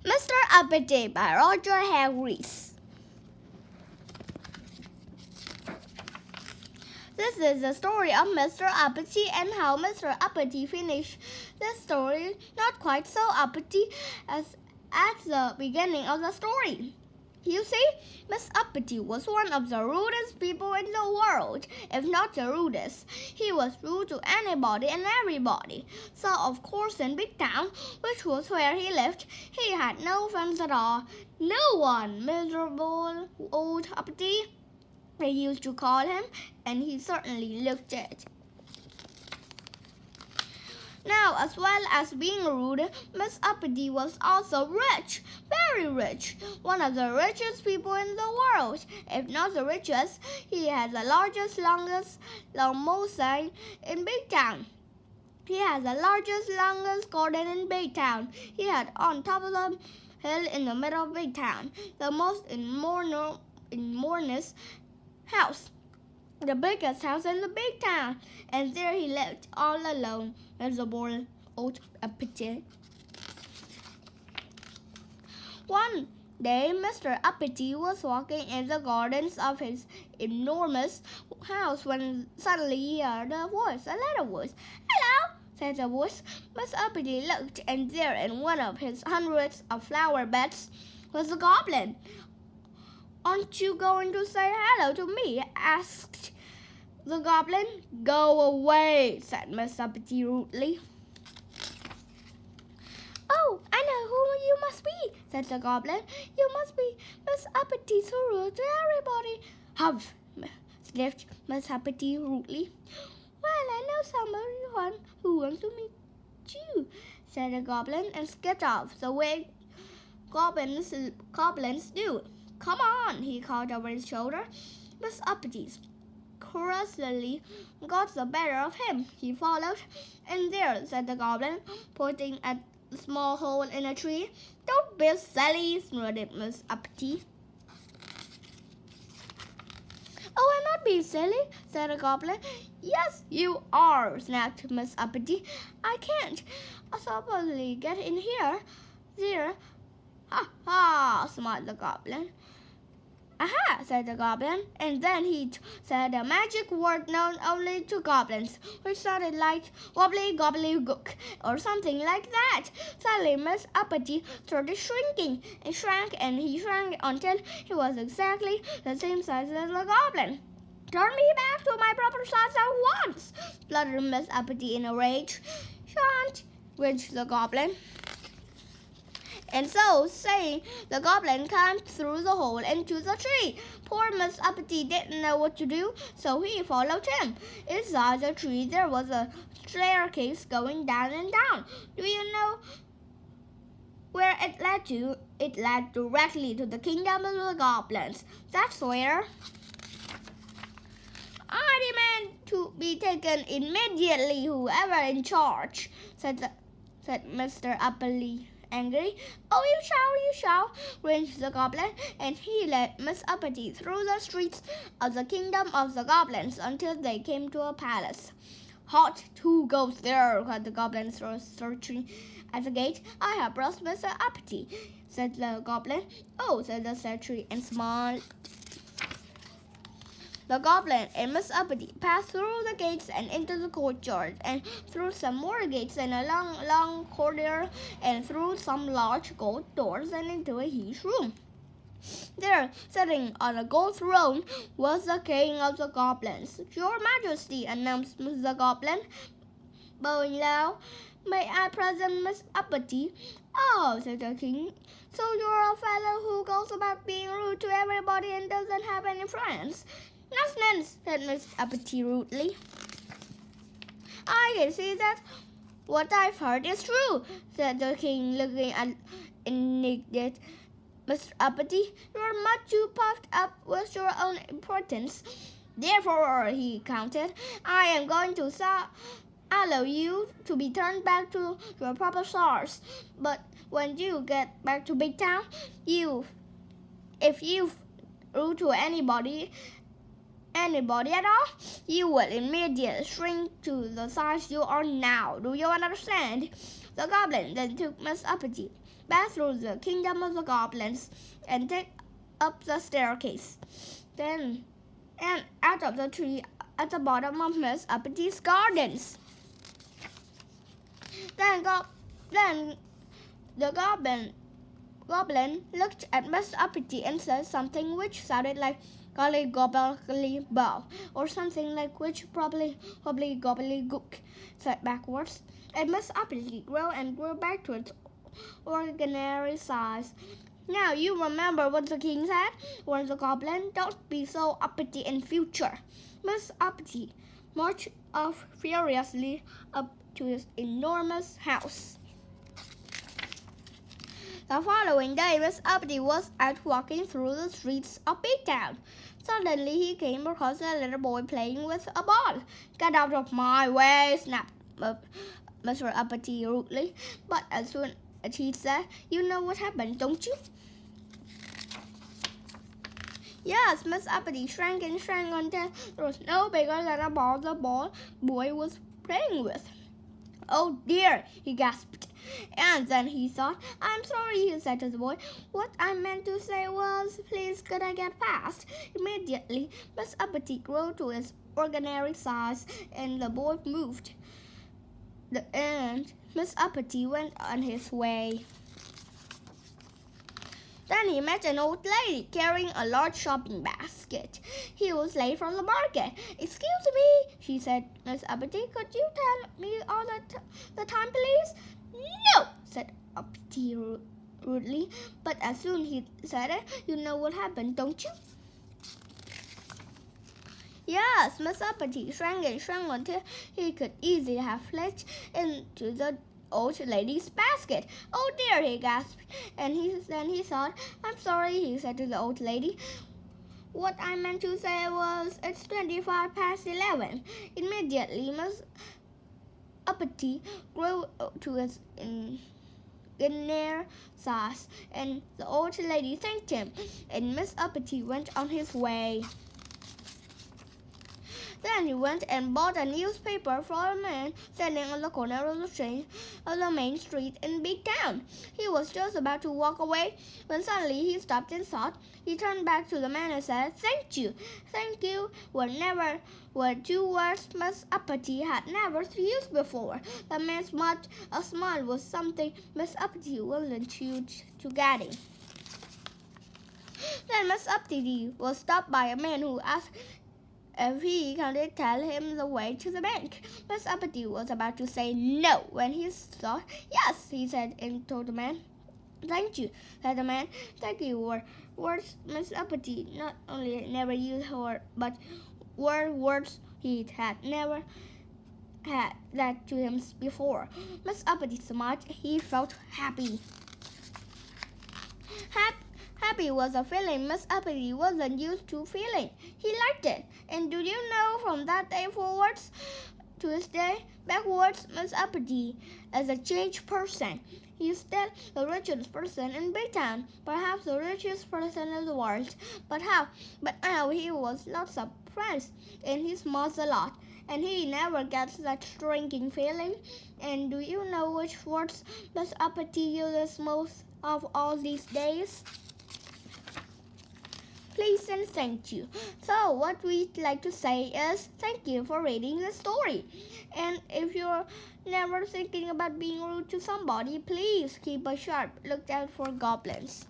Mr. Uppity by Roger Harris. This is the story of Mr. Uppity and how Mr. Uppity finished the story not quite so uppity as at the beginning of the story. You see, Miss Uppity was one of the rudest people in the world, if not the rudest. He was rude to anybody and everybody. So, of course, in Big Town, which was where he lived, he had no friends at all. No one, miserable old Uppity, they used to call him, and he certainly looked it. Now, as well as being rude, Miss Uppity was also rich, very rich, one of the richest people in the world. If not the richest, he had the largest, longest limousine in Big Town. He had the largest, longest garden in Big Town. He had on top of the hill in the middle of Big Town, the most enormous house. The biggest house in the Big Town, and there he lived all alone, miserable old Uppity. One day, Mr. Uppity was walking in the gardens of his enormous house when suddenly he heard a little voice. "Hello," said the voice. Miss Uppity looked, and there in one of his hundreds of flower beds was a goblin. "Aren't you going to say hello to me?" asked the goblin. "Go away," said Miss Uppity rudely. "Oh, I know who you must be," said the goblin. "You must be Miss Uppity, so rude to everybody." "Humph," sniffed Miss Uppity rudely. "Well, I know someone who wants to meet you," said the goblin, and skipped off the way goblins do. "Come on," he called over his shoulder. Miss Uppity curiosity got the better of him. He followed. "And there," said the goblin, pointing at a small hole in a tree. "Don't be silly," snorted Miss Uppity. "Oh, I'm not being silly," said the goblin. "Yes, you are," snapped Miss Uppity. "I can't possibly get in here." "There." "Ha ha," smiled the goblin. "Aha," said the goblin, and then he said a magic word known only to goblins, which sounded like wobbly gobbly gook, or something like that. Suddenly Miss Uppity started shrinking, and he shrank until he was exactly the same size as the goblin. "Turn me back to my proper size at once," spluttered Miss Uppity in a rage. "Shan't," whined the goblin. And so saying, the goblin climbed through the hole into the tree. Poor Miss Uppity didn't know what to do, so he followed him. Inside the tree there was a staircase going down and down. Do you know where it led to? It led directly to the kingdom of the goblins. "That's where." "I demand to be taken immediately, whoever in charge," said Mr. Uppity, angry. "Oh, you shall," whined the goblin, and he led Miss Uppity through the streets of the kingdom of the goblins until they came to a palace. "Halt! Who goes there?" cried the goblin, searching at the gate. "I have brought Mr. Uppity," said the goblin. "Oh," said the sentry, and smiled. The goblin and Miss Uppity passed through the gates and into the courtyard, and through some more gates and a long corridor, and through some large gold doors and into a huge room. There, sitting on a gold throne, was the king of the goblins. "Your Majesty," announced the goblin, bowing low, "may I present Miss Uppity?" "Oh," said the king, "so you're a fellow who goes about being rude to everybody and doesn't have any friends?" "Nonsense," said Miss Uppity rudely. "I can see that what I've heard is true," said the king, looking at indignant Miss Uppity. "You're much too puffed up with your own importance. Therefore," he counted, "I am going to allow you to be turned back to your proper source. But when you get back to Big Town, if you've rude to anybody at all, you will immediately shrink to the size you are now. Do you understand?" The goblin then took Miss Uppity pass through the kingdom of the goblins, and take up the staircase. Then, and out of the tree at the bottom of Miss Uppity's gardens. Then the goblin looked at Miss Uppity and said something which sounded like golly gobbly bow, or something like which probably gobbly gook, said backwards. And Miss Uppity grew and grew back to its ordinary size. Now you remember what the king said, warned the goblin. Don't be so uppity in future. Miss Uppity marched off furiously up to his enormous house. The following day, Miss Uppity was out walking through the streets of Big Town. Suddenly, he came across a little boy playing with a ball. "Get out of my way!" snapped Mr. Uppity rudely. But as soon as he said, "You know what happened, don't you?" Yes, Miss Uppity shrank and shrank until there was no bigger than a ball the boy was playing with. "Oh dear," he gasped. And then he thought, "I'm sorry," he said to the boy. "What I meant to say was, please could I get past?" Immediately, Miss Uppity grew to its ordinary size, and the boy moved. And Miss Uppity went on his way. Then he met an old lady carrying a large shopping basket. He was late from the market. "Excuse me," she said, "Miss Uppity, could you tell me all the time, please?" "No," said Uppity rudely. But as soon as he said it, "You know what happened, don't you?" Yes, Miss Uppity shrank and shrank until he could easily have fled into the old lady's basket. "Oh dear," he gasped. And then he thought, "I'm sorry," he said to the old lady. "What I meant to say was, it's 25 past 11. Immediately, Miss Uppity grew to its inner size, and the old lady thanked him, and Miss Uppity went on his way. Then he went and bought a newspaper for a man standing on the corner of the main street in Big Town. He was just about to walk away when suddenly he stopped and thought. He turned back to the man and said, "Thank you." "Thank you" were two words Miss Uppity had never used before. The man smiled. A smile was something Miss Uppity wasn't used to getting. Then Miss Uppity was stopped by a man who asked if he could tell him the way to the bank. Miss Uppity was about to say no when he thought, "Yes," he said, and told the man. "Thank you," said the man. "Thank you" were words Miss Uppity not only never used, but were words he had never had that to him before. Miss Uppity smiled. He felt happy. Happy was a feeling Miss Uppity wasn't used to feeling. He liked it. And do you know, from that day forwards to this day, backwards, Miss Uppity is a changed person. He is still the richest person in Big Town, perhaps the richest person in the world. But now he was lots of friends, and he smiles a lot. And he never gets that shrinking feeling. And do you know which words Miss Uppity uses most of all these days? Please and thank you. So what we'd like to say is thank you for reading the story. And if you're never thinking about being rude to somebody, please keep a sharp lookout for goblins.